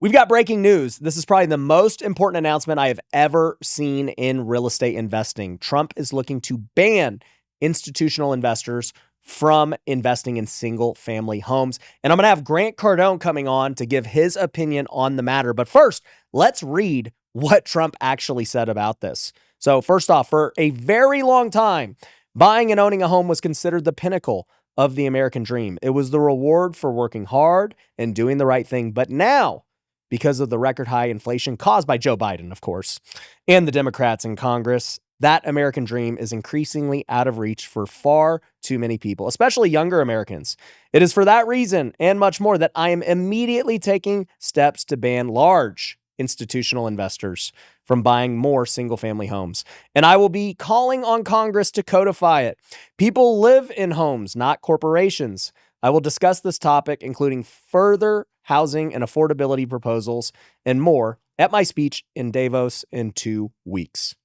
We've got breaking news. This is probably the most important announcement I have ever seen in real estate investing. Trump is looking to ban institutional investors from investing in single-family homes. And I'm going to have Grant Cardone coming on to give his opinion on the matter. But first, let's read what Trump actually said about this. So first off, for a very long time, buying and owning a home was considered the pinnacle of the American dream. It was the reward for working hard and doing the right thing. But now, because of the record high inflation caused by Joe Biden, of course, and the Democrats in Congress, that American dream is increasingly out of reach for far too many people, especially younger Americans. It is for that reason and much more that I am immediately taking steps to ban large institutional investors from buying more single-family homes. And I will be calling on Congress to codify it. People live in homes, not corporations. I will discuss this topic, including further housing and affordability proposals and more at my speech in Davos in 2 weeks.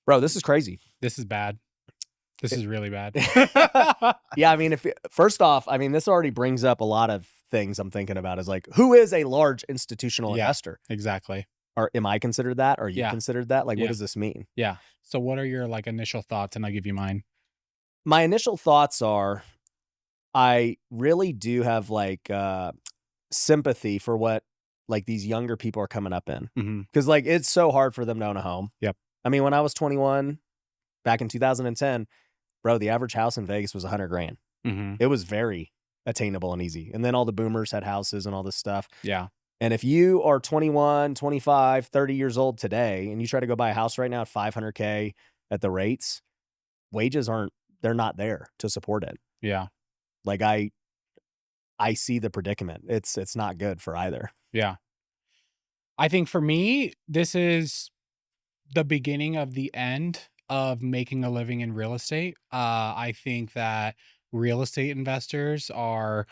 Bro, this is crazy. This is bad. This is really bad. Yeah, I mean, first off, I mean, this already brings up a lot of things I'm thinking about is like, who is a large institutional investor? Exactly. Or am I considered that? Or are you considered that? Like, what does this mean? Yeah. So what are your initial thoughts? And I'll give you mine. My initial thoughts are, I really do have sympathy for what these younger people are coming up in. Because it's so hard for them to own a home. Yep. I mean, when I was 21 back in 2010, bro, the average house in Vegas was $100,000. It was very attainable and easy. And then all the boomers had houses and all this stuff. Yeah. And if you are 21, 25, 30 years old today, and you try to go buy a house right now at $500K at the rates, wages they're not there to support it. Yeah. Like I see the predicament. It's not good for either. Yeah. I think for me, this is the beginning of the end of making a living in real estate. I think that real estate investors are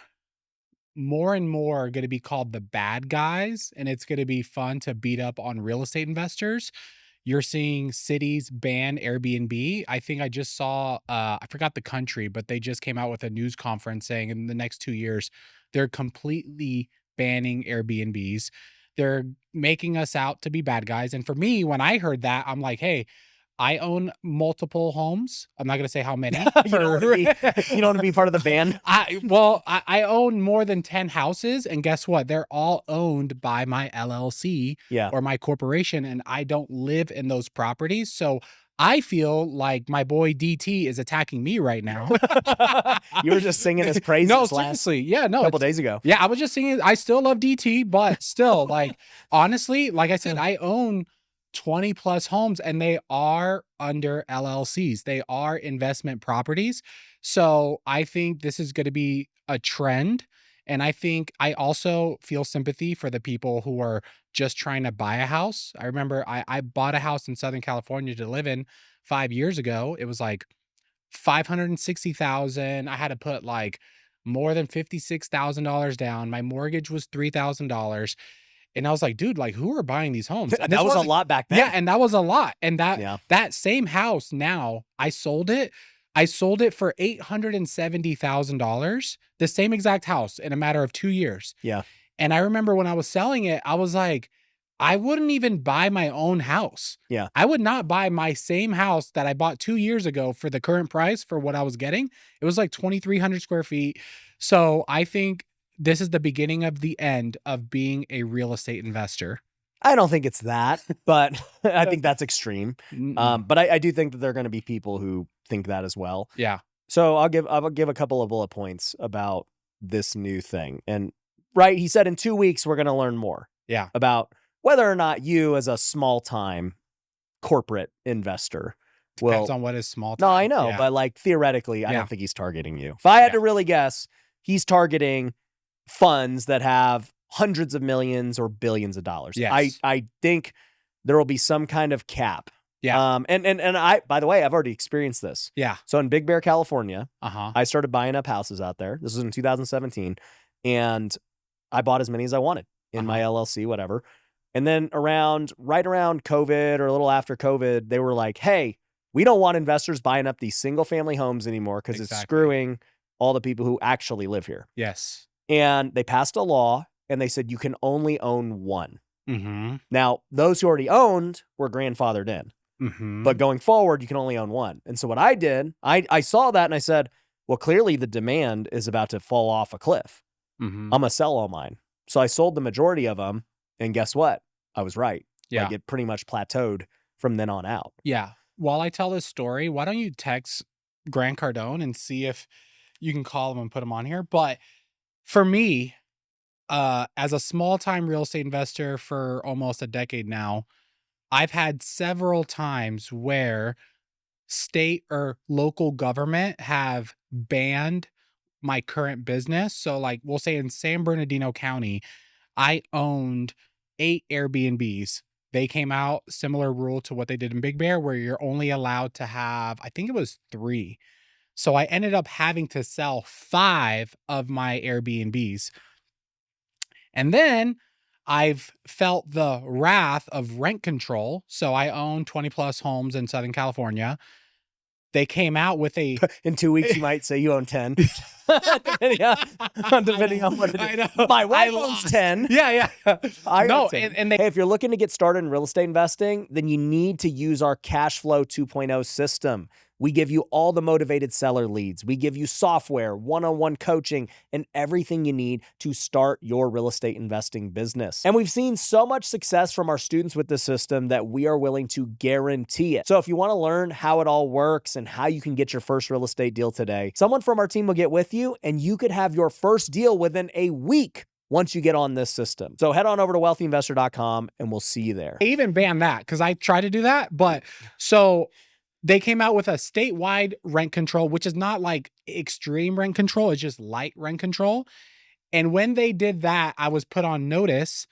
more and more going to be called the bad guys, and it's going to be fun to beat up on real estate investors. You're seeing cities ban Airbnb. I think I just saw, I forgot the country, but they just came out with a news conference saying in the next 2 years, they're completely banning Airbnbs. They're making us out to be bad guys. And for me, when I heard that, I'm like, hey, I own multiple homes. I'm not going to say how many. You don't want to be part of the ban? I own more than 10 houses. And guess what? They're all owned by my LLC or my corporation. And I don't live in those properties. So I feel like my boy DT is attacking me right now. You were just singing his praises seriously. A couple days ago. Yeah, I was just singing. I still love DT, but still, honestly, like I said, I own 20 plus homes and they are under LLCs. They are investment properties. So I think this is going to be a trend. And I think I also feel sympathy for the people who are just trying to buy a house. I remember I bought a house in Southern California to live in 5 years ago. It was like $560,000. I had to put more than $56,000 down. My mortgage was $3,000. And I was like, dude, who are buying these homes? And that was a lot back then. Yeah, and that was a lot. And that same house now, I sold it. I sold it for $870,000, the same exact house in a matter of 2 years. Yeah. And I remember when I was selling it, I was like, I wouldn't even buy my own house. Yeah. I would not buy my same house that I bought 2 years ago for the current price for what I was getting. It was like 2,300 square feet. So I think this is the beginning of the end of being a real estate investor. I don't think it's that, but I think that's extreme. But I do think that there are going to be people who think that as well. Yeah. So I'll give a couple of bullet points about this new thing. And he said in 2 weeks, we're going to learn more. Yeah. About whether or not you as a small time corporate investor Depends on what is small time. No, I know. Yeah. But theoretically, I don't think he's targeting you. If I had to really guess, he's targeting funds that have hundreds of millions or billions of dollars. Yes. I think there will be some kind of cap. Yeah. And I, by the way, I've already experienced this. Yeah. So in Big Bear, California, Uh-huh. I started buying up houses out there. This was in 2017. And I bought as many as I wanted in my LLC, whatever. And then right around COVID or a little after COVID, they were like, hey, we don't want investors buying up these single family homes anymore because it's screwing all the people who actually live here. Yes. And they passed a law and they said you can only own one. Mm-hmm. Now, those who already owned were grandfathered in. Mm-hmm. But going forward, you can only own one. And so what I did, I saw that and I said, well, clearly the demand is about to fall off a cliff. Mm-hmm. I'm going to sell all mine. So I sold the majority of them. And guess what? I was right. Yeah. Like it pretty much plateaued from then on out. Yeah. While I tell this story, why don't you text Grant Cardone and see if you can call him and put him on here? But for me, as a small-time real estate investor for almost a decade now, I've had several times where state or local government have banned my current business. So like we'll say in San Bernardino County, I owned 8 Airbnbs. They came out similar rule to what they did in Big Bear, where you're only allowed to have, I think it was 3. So I ended up having to sell 5 of my Airbnbs. And then I've felt the wrath of rent control. So I own 20 plus homes in Southern California. They came out with a... In 2 weeks, you might say you own 10. depending on what it is. I know. My wife owns 10. Yeah. I No, own 10. and they... Hey, if you're looking to get started in real estate investing, then you need to use our Cash Flow 2.0 system. We give you all the motivated seller leads. We give you software, one-on-one coaching, and everything you need to start your real estate investing business. And we've seen so much success from our students with the system that we are willing to guarantee it. So if you want to learn how it all works and how you can get your first real estate deal today, someone from our team will get with you and you could have your first deal within a week once you get on this system. So head on over to wealthyinvestor.com and we'll see you there. They even banned that because I tried to do that. But so... they came out with a statewide rent control, which is not like extreme rent control. It's just light rent control. And when they did that, I was put on notice,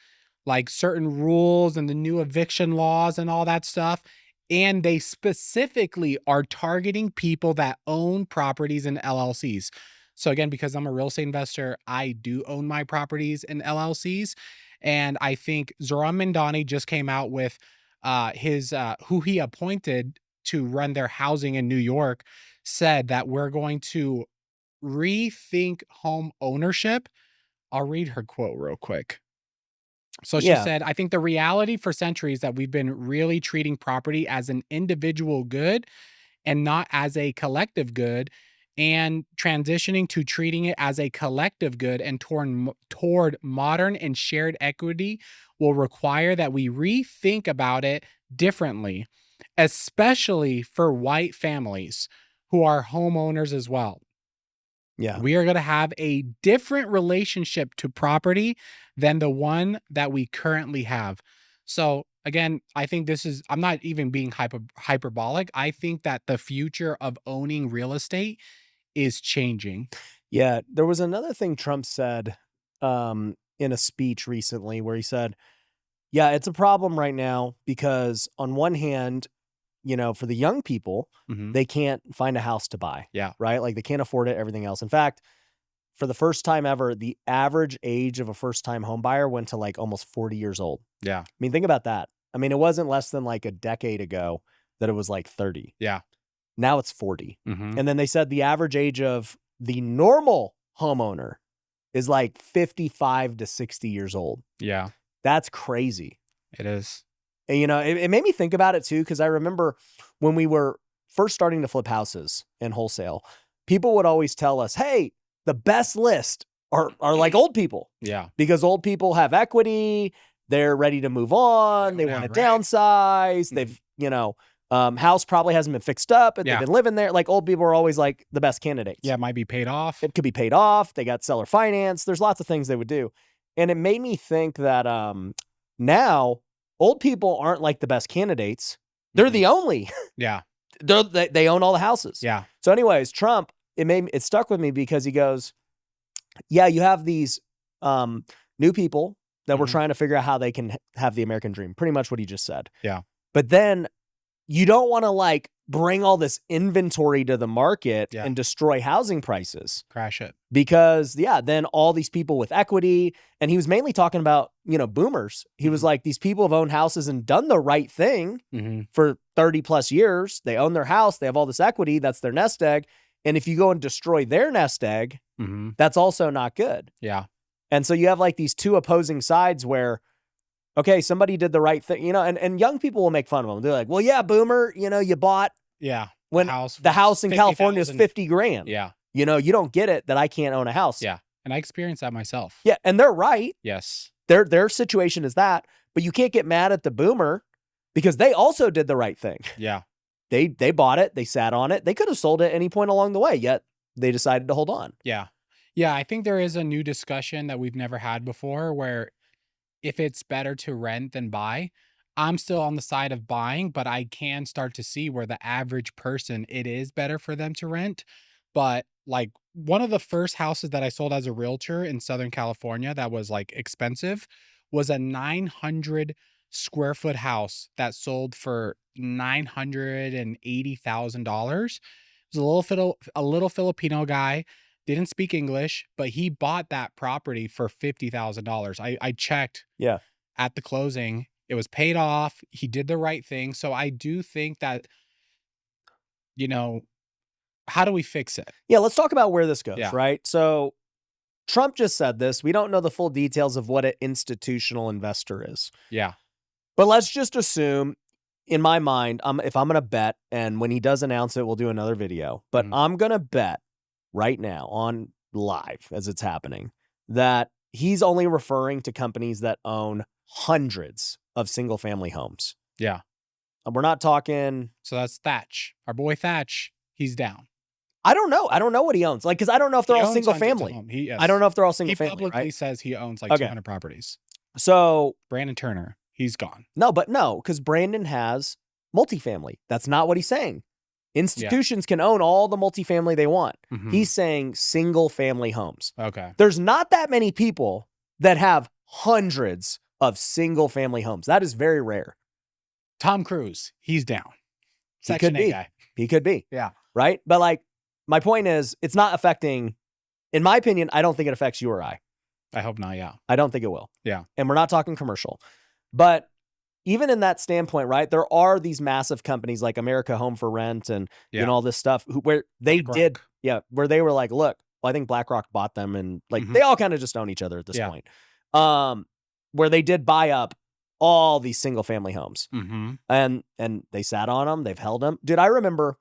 like certain rules and the new eviction laws and all that stuff. And they specifically are targeting people that own properties in LLCs. So again, because I'm a real estate investor, I do own my properties in LLCs. And I think Zoran Mandani just came out with his who he appointed to run their housing in New York, said that we're going to rethink home ownership. I'll read her quote real quick. So she said, I think the reality for centuries that we've been really treating property as an individual good and not as a collective good, and transitioning to treating it as a collective good and toward modern and shared equity will require that we rethink about it differently, especially for white families who are homeowners as well. Yeah. We are going to have a different relationship to property than the one that we currently have. So again, I think this is, I'm not even being hyperbolic. I think that the future of owning real estate is changing. Yeah. There was another thing Trump said in a speech recently where he said, yeah, it's a problem right now because on one hand, you know, for the young people, they can't find a house to buy. Yeah. Right? Like they can't afford it, everything else. In fact, for the first time ever, the average age of a first-time home buyer went to like almost 40 years old. Yeah. I mean, think about that. I mean, it wasn't less than like a decade ago that it was like 30. Yeah. Now it's 40. Mm-hmm. And then they said the average age of the normal homeowner is like 55 to 60 years old. Yeah. That's crazy. It is. And, you know, it made me think about it too, because I remember when we were first starting to flip houses in wholesale, people would always tell us, hey, the best list are like old people. Yeah. Because old people have equity, they're ready to move on, they want to downsize, they've, you know, house probably hasn't been fixed up, and they've been living there. Like old people are always like the best candidates. Yeah, it might be paid off. It could be paid off. They got seller finance. There's lots of things they would do. And it made me think that now old people aren't like the best candidates. They're the only. Yeah. They own all the houses. Yeah. So anyways, Trump, it stuck with me because he goes, yeah, you have these new people that were trying to figure out how they can have the American dream. Pretty much what he just said. Yeah. But then you don't want to like bring all this inventory to the market and destroy housing prices. Crash it. Because then all these people with equity, and he was mainly talking about, you know, boomers. He was like, these people have owned houses and done the right thing for 30 plus years. They own their house. They have all this equity. That's their nest egg. And if you go and destroy their nest egg, that's also not good. Yeah. And so you have like these two opposing sides where, okay, somebody did the right thing, and young people will make fun of them. They're like, well, yeah, boomer, you bought when the house in California is 50 grand. Yeah. You don't get it that I can't own a house. Yeah. And I experienced that myself. Yeah. And they're right. Yes. Their situation is that, but you can't get mad at the boomer because they also did the right thing. Yeah. They bought it. They sat on it. They could have sold it at any point along the way, yet they decided to hold on. Yeah. Yeah. I think there is a new discussion that we've never had before where if it's better to rent than buy, I'm still on the side of buying, but I can start to see where the average person, it is better for them to rent. But like one of the first houses that I sold as a realtor in Southern California that was like expensive was a 900 square foot house that sold for $980,000. It was a little Filipino guy, didn't speak English, but he bought that property for $50,000. I checked at the closing. It was paid off. He did the right thing. So I do think that, how do we fix it? Yeah, let's talk about where this goes, Yeah. right? So Trump just said this. We don't know the full details of what an institutional investor is. Yeah. But let's just assume, in my mind, if I'm going to bet, and when he does announce it, we'll do another video, but I'm going to bet right now on live as it's happening that he's only referring to companies that own hundreds of single family homes. Yeah. We're not talking. So that's Thatch, our boy Thatch. He's down. I don't know. I don't know what he owns. Like, because I don't know if they're all single family. I don't know if they're all single family. He publicly says he owns like 200 properties. So Brandon Turner, he's gone. No, because Brandon has multifamily. That's not what he's saying. Institutions can own all the multifamily they want. He's saying single family homes. Okay. There's not that many people that have hundreds of single family homes. That is very rare. Tom Cruise, he's down. Section 8 guy. He could be. Yeah. Right? But like, my point is, it's not affecting, in my opinion, I don't think it affects you or I. I hope not, yeah. I don't think it will. Yeah. And we're not talking commercial. But even in that standpoint, right, there are these massive companies like America Home for Rent and all this stuff where they did, where they were like, look, well, I think BlackRock bought them and like they all kind of just own each other at this point. Where they did buy up all these single family homes and they sat on them. They've held them. Dude, I remember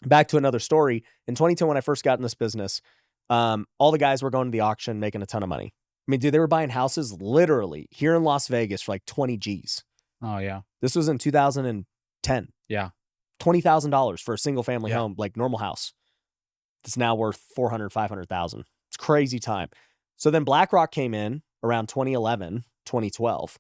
back to another story in 2010 when I first got in this business, all the guys were going to the auction making a ton of money. I mean, dude, they were buying houses literally here in Las Vegas for like 20 G's. Oh, yeah. This was in 2010. Yeah. $20,000 for a single family home, like normal house. It's now worth $400,000, $500,000. It's a crazy time. So then BlackRock came in around 2011, 2012,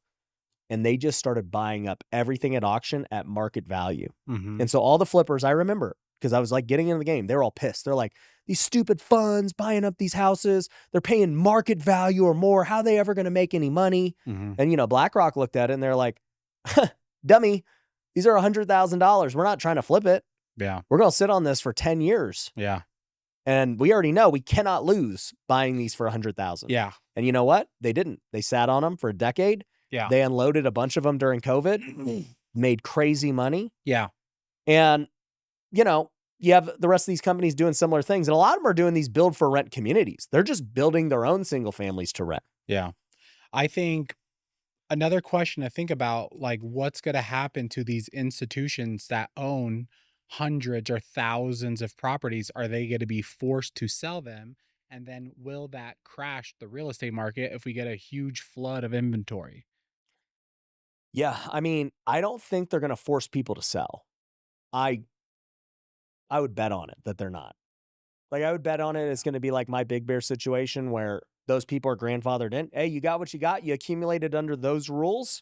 and they just started buying up everything at auction at market value. And so all the flippers, I remember, because I was like getting into the game, they were all pissed. They're like, these stupid funds buying up these houses, they're paying market value or more. How are they ever going to make any money? And, BlackRock looked at it and they're like, dummy, these are $100,000. We're not trying to flip it. Yeah. We're going to sit on this for 10 years. Yeah. And we already know we cannot lose buying these for $100,000. Yeah. And you know what? They didn't. They sat on them for a decade. Yeah. They unloaded a bunch of them during COVID, made crazy money. Yeah. And, you have the rest of these companies doing similar things. And a lot of them are doing these build for rent communities. They're just building their own single families to rent. Yeah. I think another question to think about, like, what's going to happen to these institutions that own hundreds or thousands of properties? Are they going to be forced to sell them? And then will that crash the real estate market if we get a huge flood of inventory? Yeah. I mean, I don't think they're going to force people to sell. I would bet on it that they're not. Like, I would bet on it it's going to be like my Big Bear situation where those people are grandfathered in. Hey, you got what you got. You accumulated under those rules.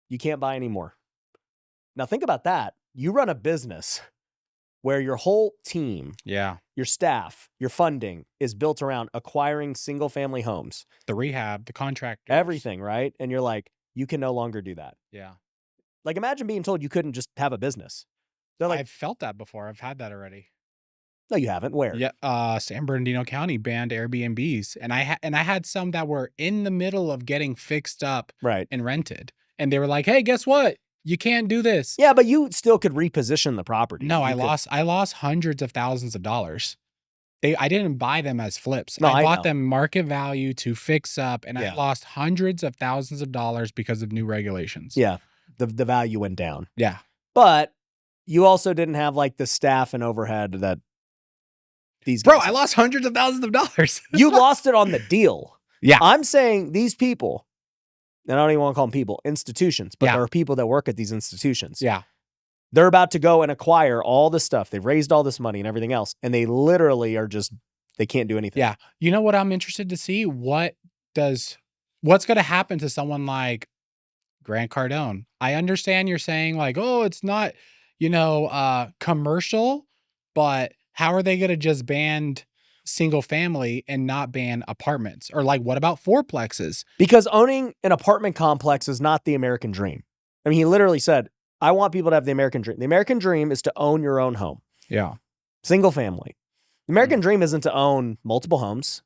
You can't buy anymore. Now, think about that. You run a business where your whole team, your staff, your funding is built around acquiring single family homes. The rehab, the contractors. Everything, right? And you're like, you can no longer do that. Yeah. Like, imagine being told you couldn't just have a business. They're like, I've felt that before. I've had that already. No, you haven't. Where? Yeah, San Bernardino County banned Airbnbs, and I had some that were in the middle of getting fixed up, and rented, and they were like, "Hey, guess what? You can't do this." Yeah, but you still could reposition the property. No, I lost hundreds of thousands of dollars. I didn't buy them as flips. No, I I bought know. them market value to fix up, and I lost hundreds of thousands of dollars because of new regulations. Yeah. The value went down. Yeah. But you also didn't have like the staff and overhead that these Bro, guys I lost hundreds of thousands of dollars. You lost it on the deal. Yeah. I'm saying these people, and I don't even want to call them people, institutions, but there are people that work at these institutions. Yeah. They're about to go and acquire all this stuff. They've raised all this money and everything else, and they literally are just, they can't do anything. Yeah. You know what I'm interested to see? What's going to happen to someone like Grant Cardone? I understand you're saying like, oh, it's not, commercial, but how are they going to just ban single family and not ban apartments? Or like, what about fourplexes? Because owning an apartment complex is not the American dream. I mean, he literally said, I want people to have the American dream. The American dream is to own your own home. Yeah. Single family. The American dream isn't to own multiple homes.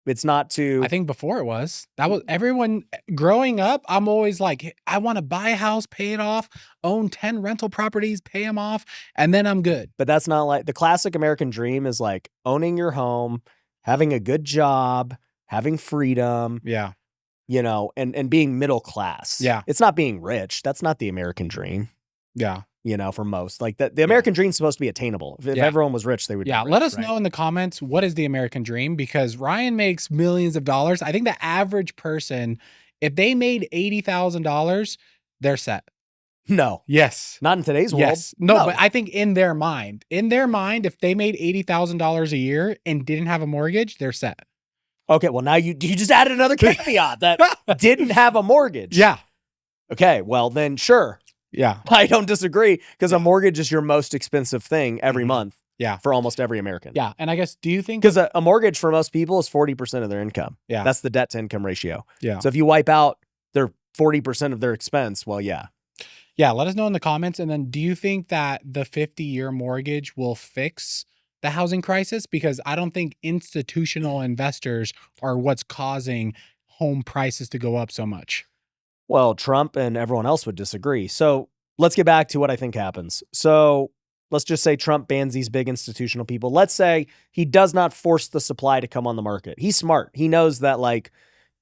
It's not to... I think before it was. That was everyone growing up. I'm always like, I want to buy a house, pay it off, own 10 rental properties, pay them off, and then I'm good. But that's not like... The classic American dream is like owning your home, having a good job, having freedom. Yeah. And being middle class. Yeah. It's not being rich. That's not the American dream. Yeah. For most. Like the American dream is supposed to be attainable. If everyone was rich, they would be rich, let us know in the comments, what is the American dream? Because Ryan makes millions of dollars. I think the average person, if they made $80,000, they're set. No. Yes. Not in today's world. Yes. No, but I think in their mind, if they made $80,000 a year and didn't have a mortgage, they're set. Okay, well, now you just added another caveat that didn't have a mortgage. Yeah. Okay, well, then sure. Yeah. I don't disagree because a mortgage is your most expensive thing every month. Yeah. For almost every American. Yeah. And I guess, do you think... Because a mortgage for most people is 40% of their income. Yeah. That's the debt to income ratio. Yeah. So if you wipe out their 40% of their expense, well, yeah. Yeah, let us know in the comments. And then do you think that the 50-year mortgage will fix the housing crisis? Because I don't think institutional investors are what's causing home prices to go up so much. Well, Trump and everyone else would disagree. So let's get back to what I think happens. So let's just say Trump bans these big institutional people. Let's say he does not force the supply to come on the market. He's smart. He knows that like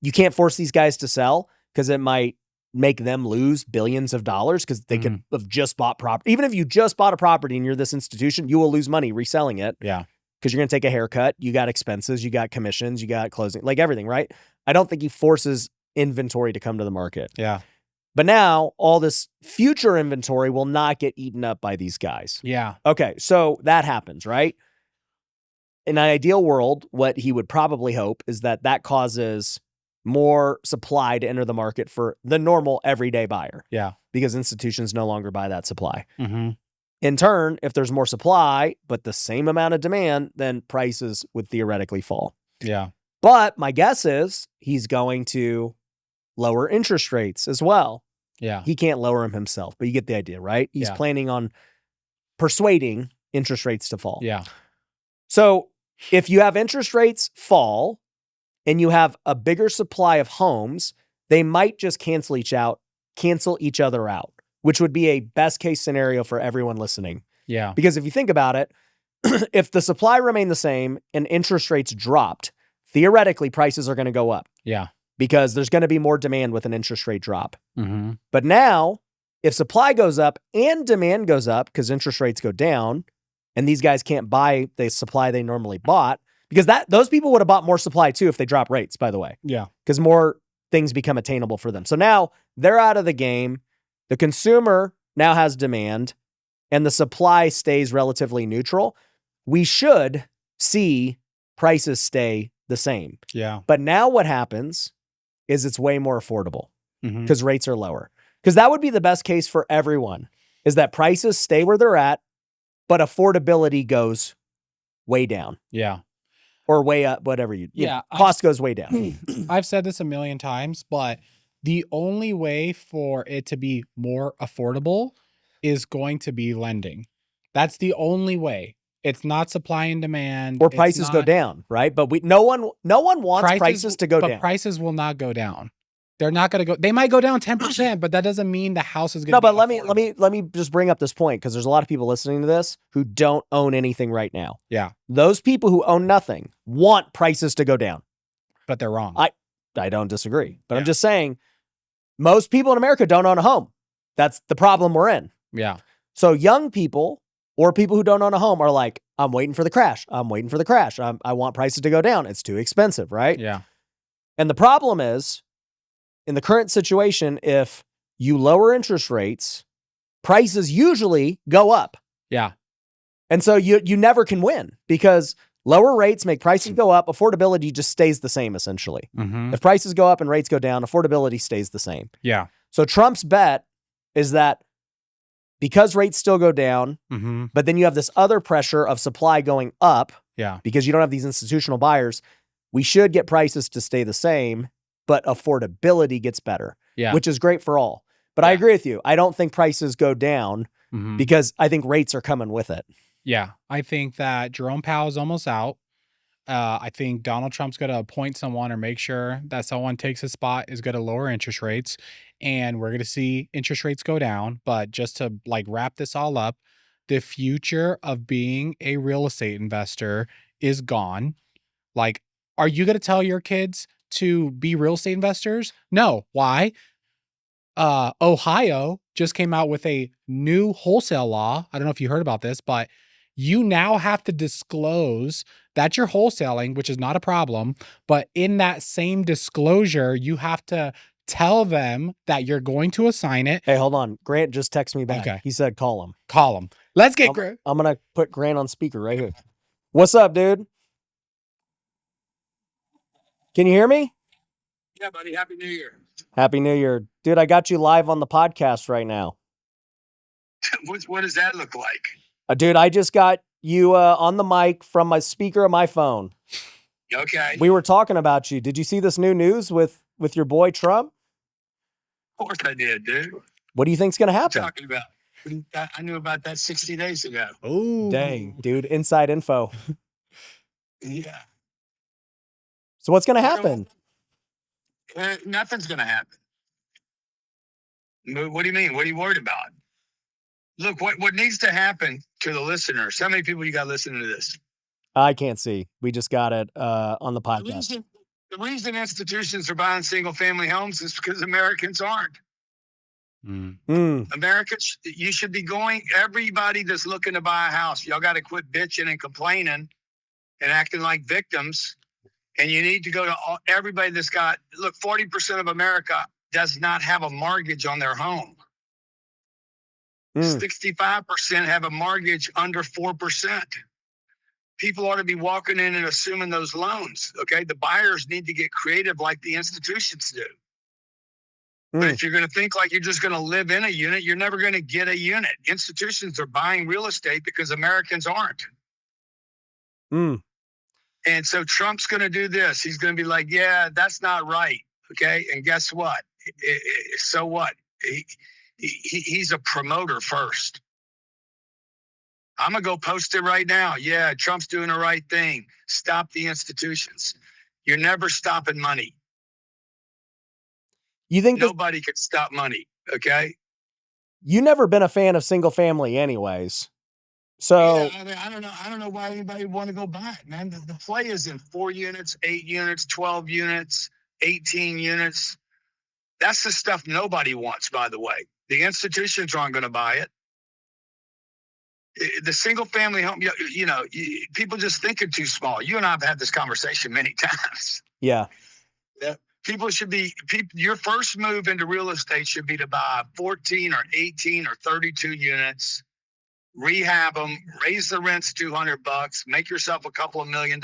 you can't force these guys to sell because it might make them lose billions of dollars because they could have just bought property. Even if you just bought a property and you're this institution, you will lose money reselling it. Yeah. Because you're going to take a haircut. You got expenses, you got commissions, you got closing, like everything, right? I don't think he forces inventory to come to the market. Yeah. But now all this future inventory will not get eaten up by these guys. Yeah. Okay. So that happens, right? In an ideal world, what he would probably hope is that causes more supply to enter the market for the normal everyday buyer. Yeah. Because institutions no longer buy that supply. Mm-hmm. In turn, if there's more supply, but the same amount of demand, then prices would theoretically fall. Yeah. But my guess is he's going to lower interest rates as well. Yeah. He can't lower them himself, but you get the idea, right? He's Yeah. planning on persuading interest rates to fall. Yeah. So if you have interest rates fall and you have a bigger supply of homes, they might just cancel each other out, which would be a best case scenario for everyone listening. Yeah. Because if you think about it, if the supply remained the same and interest rates dropped, theoretically prices are going to go up. Yeah. Because there's going to be more demand with an interest rate drop. Mm-hmm. But now, if supply goes up and demand goes up because interest rates go down, and these guys can't buy the supply they normally bought, because those people would have bought more supply too if they drop rates, by the way. Yeah. Because more things become attainable for them. So now they're out of the game. The consumer now has demand, and the supply stays relatively neutral. We should see prices stay the same. Yeah. But now what happens is it's way more affordable Mm-hmm. because rates are lower. Because that would be the best case for everyone, is that prices stay where they're at, but affordability goes way down Yeah. or way up, whatever cost goes way down. I've said this a million times, but the only way for it to be more affordable is going to be lending. That's the only way. It's not supply and demand. Or prices go down, right? But no one wants prices to go down. But prices will not go down. They're not going to go. They might go down 10%, but that doesn't mean the house is going to. No, but let me just bring up this point, because there's a lot of people listening to this who don't own anything right now. Yeah. Those people who own nothing want prices to go down. But they're wrong. I don't disagree, but I'm just saying most people in America don't own a home. That's the problem we're in. Yeah. So young people or people who don't own a home are like, I'm waiting for the crash. I'm waiting for the crash. I want prices to go down. It's too expensive, right? Yeah. And the problem is, in the current situation, if you lower interest rates, prices usually go up. Yeah. And so you never can win, because lower rates make prices go up. Affordability just stays the same, essentially. Mm-hmm. If prices go up and rates go down, affordability stays the same. Yeah. So Trump's bet is that because rates still go down, Mm-hmm. but then you have this other pressure of supply going up, Yeah. because you don't have these institutional buyers, we should get prices to stay the same, but affordability gets better, Yeah. which is great for all. But I Yeah. agree with you. I don't think prices go down Mm-hmm. because I think rates are coming with it. Yeah. I think that Jerome Powell's almost out. I think Donald Trump's going to appoint someone or make sure that someone takes his spot is going to lower interest rates. And we're going to see interest rates go down. But just to like wrap this all up, the future of being a real estate investor is gone. Like, are you going to tell your kids to be real estate investors? No. Why? Ohio just came out with a new wholesale law. I don't know if you heard about this, but you now have to disclose that you're wholesaling, which is not a problem. But in that same disclosure, you have to tell them that you're going to assign it. Hey, hold on. Grant just texted me back. Okay. He said, call him. Call them. Let's get Grant. I'm going to put Grant on speaker right here. What's up, dude? Can you hear me? Yeah, buddy. Happy New Year. Happy New Year. Dude, I got you live on the podcast right now. What does that look like? Dude, I just got you on the mic from my speaker of my phone. Okay. We were talking about you. Did you see this new news with your boy Trump? Of course I did, dude. What do you think's going to What happen? are you talking about? I knew about that 60 days ago. Oh, Dang, dude, inside info. Yeah. So what's going to happen? Nothing's going to happen. What do you mean? What are you worried about? Look, what needs to happen to the listeners? How many people you got listening to this? I can't see. We just got it on the podcast. The reason institutions are buying single family homes is because Americans aren't. Americans, you should be going, everybody that's looking to buy a house, y'all got to quit bitching and complaining and acting like victims. And you need to go to everybody that's got, look, 40% of America does not have a mortgage on their home. 65% have a mortgage under 4%. People ought to be walking in and assuming those loans. Okay. The buyers need to get creative like the institutions do. But if you're going to think like you're just going to live in a unit, you're never going to get a unit. Institutions are buying real estate because Americans aren't. And so Trump's going to do this. He's going to be like, yeah, that's not right. Okay. And guess what? So what? He's a promoter first. I'm going to go post it right now. Yeah, Trump's doing the right thing. Stop the institutions. You're never stopping money. You think nobody can stop money, okay? You never been a fan of single family anyways. So yeah, I don't know why anybody would want to go buy it, man. The play is in 4 units, 8 units, 12 units, 18 units. That's the stuff nobody wants, by the way. The institutions aren't going to buy it. The single family home, people just think it's too small. You and I have had this conversation many times. Yeah. Your first move into real estate should be to buy 14 or 18 or 32 units, rehab them, raise the rents $200, make yourself a couple of $1 million,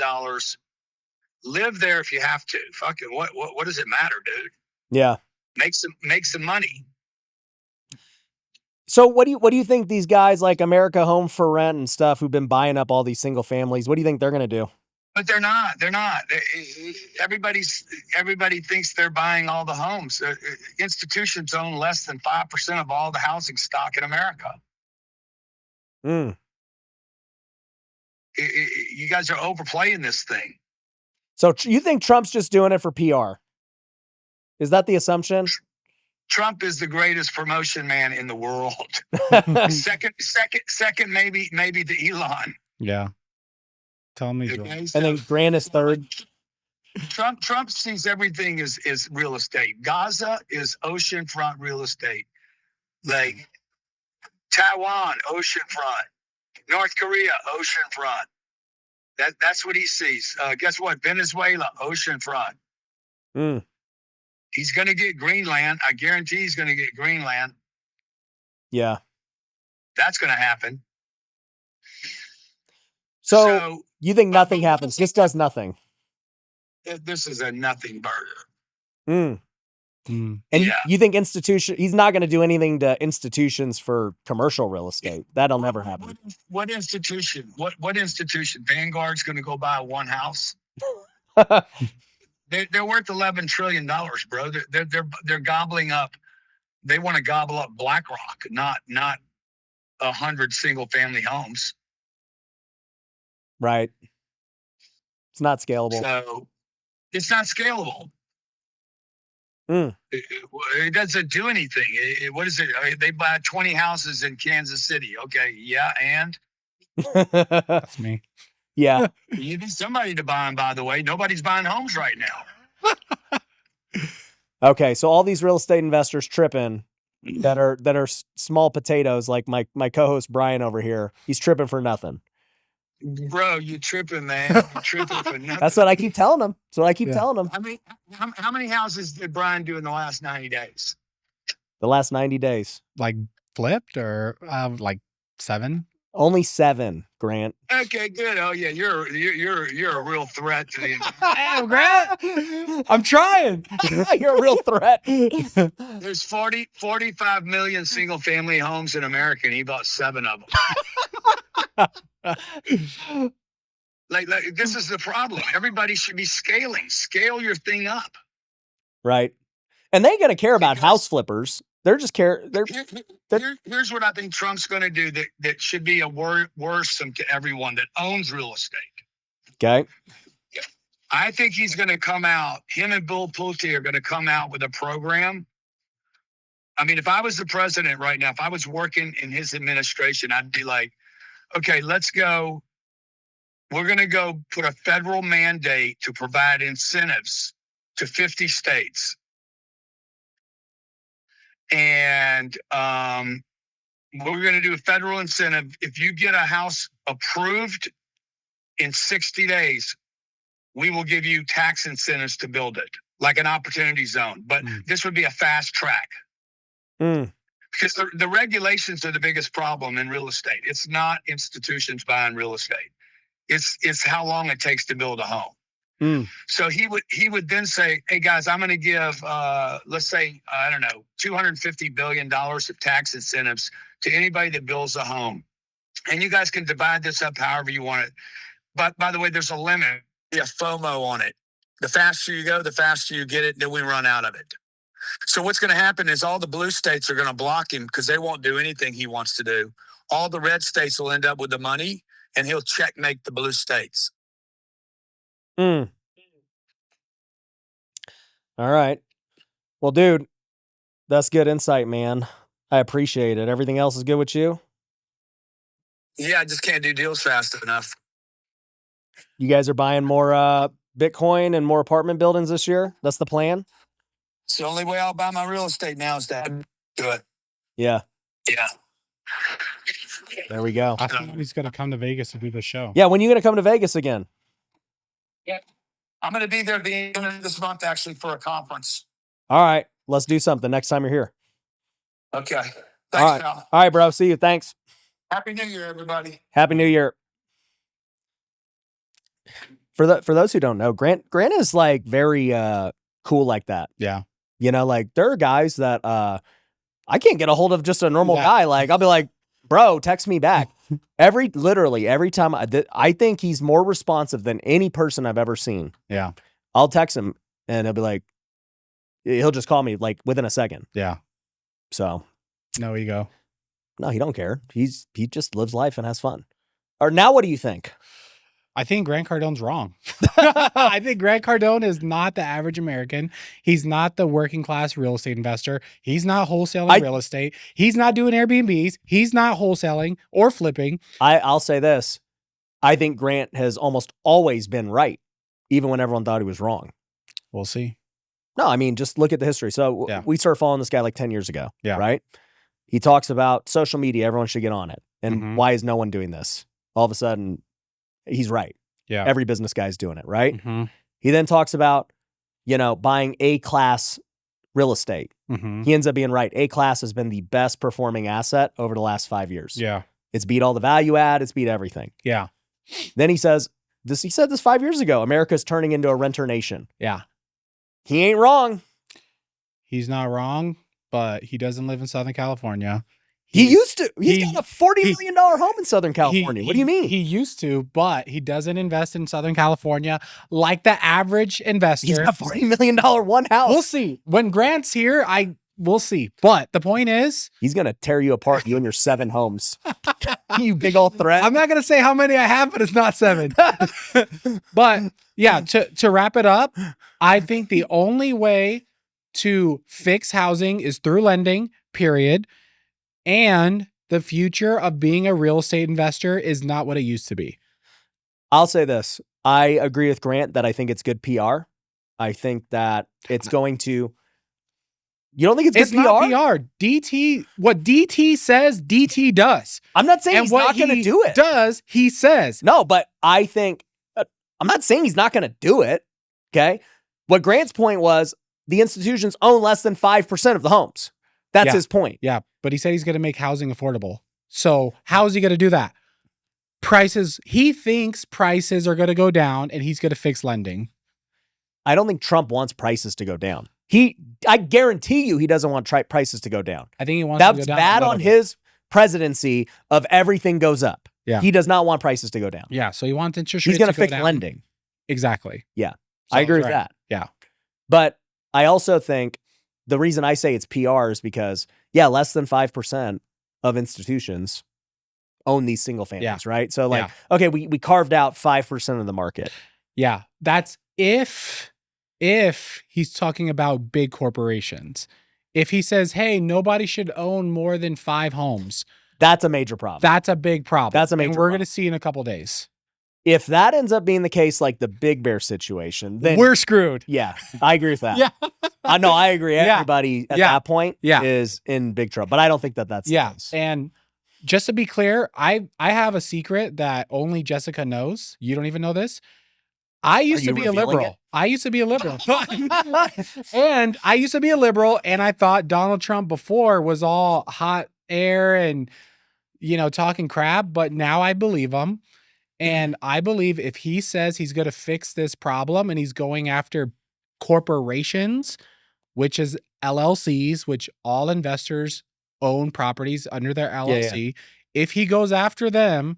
live there if you have to. Fucking what does it matter, dude? Yeah. Make some money. So what do you think these guys like America Home for Rent and stuff who've been buying up all these single families, what do you think they're going to do? But they're not. Everybody thinks they're buying all the homes. Institutions own less than 5% of all the housing stock in America. You guys are overplaying this thing. So you think Trump's just doing it for PR? Is that the assumption? Trump is the greatest promotion man in the world. second, maybe the Elon. Yeah. Tell me. Okay, and then Grant is third. Trump sees everything is real estate. Gaza is oceanfront real estate. Like Taiwan, oceanfront. North Korea, oceanfront. That's what he sees. Guess what? Venezuela, oceanfront. Mm. He's going to get Greenland. I guarantee he's going to get Greenland. Yeah. That's going to happen. So you think nothing happens? This does nothing. This is a nothing burger. Mm. And you think he's not going to do anything to institutions for commercial real estate. That'll never happen. What institution? What institution? Vanguard's going to go buy one house? They're worth $11 trillion, bro. They're gobbling up. They want to gobble up BlackRock, not 100 single family homes. Right. It's not scalable. So it's not scalable. Mm. It doesn't do anything. What is it? They buy 20 houses in Kansas City. Okay. Yeah. And that's me. Yeah. You need somebody to buy them, by the way. Nobody's buying homes right now. Okay. So all these real estate investors tripping that are small potatoes, like my co-host Brian over here, he's tripping for nothing. Bro, you tripping, man. You're tripping for nothing. That's what I keep telling him. That's what I keep telling him. I mean, how many houses did Brian do in the last 90 days? The last 90 days. Like flipped or like 7? Only 7, Grant. Okay, good. Oh yeah, you're a real threat to the Damn, Grant. I'm trying. You're a real threat. There's 45 million single family homes in America, and he bought 7 of them. Like this is the problem. Everybody should be scaling. Scale your thing up. Right. And they ain't gonna care about house flippers. They're just Here's what I think Trump's going to do that should be a worrisome to everyone that owns real estate. Okay. I think he's going to come out. Him and Bill Pulte are going to come out with a program. I mean, if I was the president right now, if I was working in his administration, I'd be like, okay, let's go. We're going to go put a federal mandate to provide incentives to 50 states. And we're going to do a federal incentive. If you get a house approved in 60 days, we will give you tax incentives to build it, like an opportunity zone. But this would be a fast track. Because the regulations are the biggest problem in real estate. It's not institutions buying real estate. It's how long it takes to build a home. So he would then say, hey guys, I'm going to give, let's say, I don't know, $250 billion of tax incentives to anybody that builds a home. And you guys can divide this up however you want it. But by the way, there's a limit. Yeah, FOMO on it. The faster you go, the faster you get it, then we run out of it. So what's going to happen is all the blue states are going to block him because they won't do anything he wants to do. All the red states will end up with the money, and he'll checkmate the blue states. All right. Well, dude, that's good insight, man. I appreciate it. Everything else is good with you? Yeah, I just can't do deals fast enough. You guys are buying more Bitcoin and more apartment buildings this year? That's the plan? It's the only way I'll buy my real estate now is to do it. Yeah. Yeah. There we go. I think he's going to come to Vegas to do the show. Yeah, when are you going to come to Vegas again? Yeah. I'm going to be there at the end of this month, actually, for a conference. All right. Let's do something next time you're here. Okay. Thanks, all right. pal. All right, bro. See you. Thanks. Happy New Year, everybody. Happy New Year. For those who don't know, Grant is like very cool like that. Yeah. You know, like there are guys that I can't get a hold of just a normal guy. Like I'll be like, bro, text me back. Literally every time I think he's more responsive than any person I've ever seen. Yeah. I'll text him and he'll be like, he'll just call me like within a second. Yeah. So no ego. No, he don't care. He just lives life and has fun. Or now, what do you think? I think Grant Cardone's wrong. I think Grant Cardone is not the average American. He's not the working class real estate investor. He's not wholesaling real estate. He's not doing Airbnbs. He's not wholesaling or flipping. I'll say this. I think Grant has almost always been right, even when everyone thought he was wrong. We'll see. No, I mean, just look at the history. So we started following this guy like 10 years ago, right? He talks about social media. Everyone should get on it. And why is no one doing this? All of a sudden, he's right. Yeah. Every business guy's doing it, right? He then talks about, buying A-class real estate. He ends up being right. A-class has been the best performing asset over the last 5 years. Yeah. It's beat all the value add. It's beat everything. Yeah. Then he says, he said this 5 years ago, America's turning into a renter nation. Yeah. He ain't wrong. He's not wrong, but he doesn't live in Southern California. He used to. He's got a $40 million home in Southern California. What do you mean? He used to, but he doesn't invest in Southern California like the average investor. He's got a $40 million one house. We'll see. When Grant's here, we'll see. But the point is, he's going to tear you apart, you and your 7 homes. You big old threat. I'm not going to say how many I have, but it's not 7. But yeah, to wrap it up, I think the only way to fix housing is through lending, period. And the future of being a real estate investor is not what it used to be. I'll say this. I agree with Grant that I think it's good PR. I think that it's going to... You don't think it's good PR? Not PR. DT, what DT says, DT does. I'm not saying he's not going to do it. Does, he says. No, but I think... I'm not saying he's not going to do it, okay? What Grant's point was, the institutions own less than 5% of the homes. That's his point. Yeah, but he said he's going to make housing affordable. So how is he going to do that? He thinks prices are going to go down and he's going to fix lending. I don't think Trump wants prices to go down. I guarantee you he doesn't want prices to go down. I think he wants to go down. That's bad on his presidency of everything goes up. Yeah. He does not want prices to go down. Yeah, so he wants interest rates to go down. He's going to to fix lending. Exactly. Yeah, I agree with that. Yeah. But I also think the reason I say it's PR is because, less than 5% of institutions own these single families, right? So okay, we carved out 5% of the market. Yeah, that's if he's talking about big corporations. If he says, hey, nobody should own more than 5 homes. That's a major problem. That's a big problem. That's a major And we're going to see in a couple days. If that ends up being the case, like the Big Bear situation, then we're screwed. Yeah, I agree with that. Yeah. No, I agree. Everybody at that point Yeah. is in big trouble. But I don't think that's the case. And just to be clear, I have a secret that only Jessica knows. You don't even know this. I used to be a liberal. I used to be a liberal. And I used to be a liberal, and I thought Donald Trump before was all hot air and, talking crap. But now I believe him. And I believe if he says he's going to fix this problem and he's going after corporations, which is LLCs, which all investors own properties under their LLC. If he goes after them,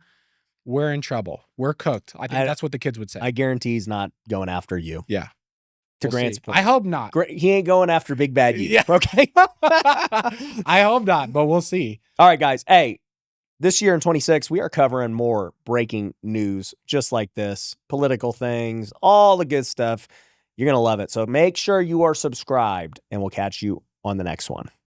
we're in trouble. We're cooked. I think that's what the kids would say. I guarantee he's not going after you. Yeah. To Grant's point. I hope not. He ain't going after big bad you. Yeah. Okay. I hope not, but we'll see. All right, guys. Hey, this year in 26, we are covering more breaking news just like this, political things, all the good stuff. You're going to love it. So make sure you are subscribed, and we'll catch you on the next one.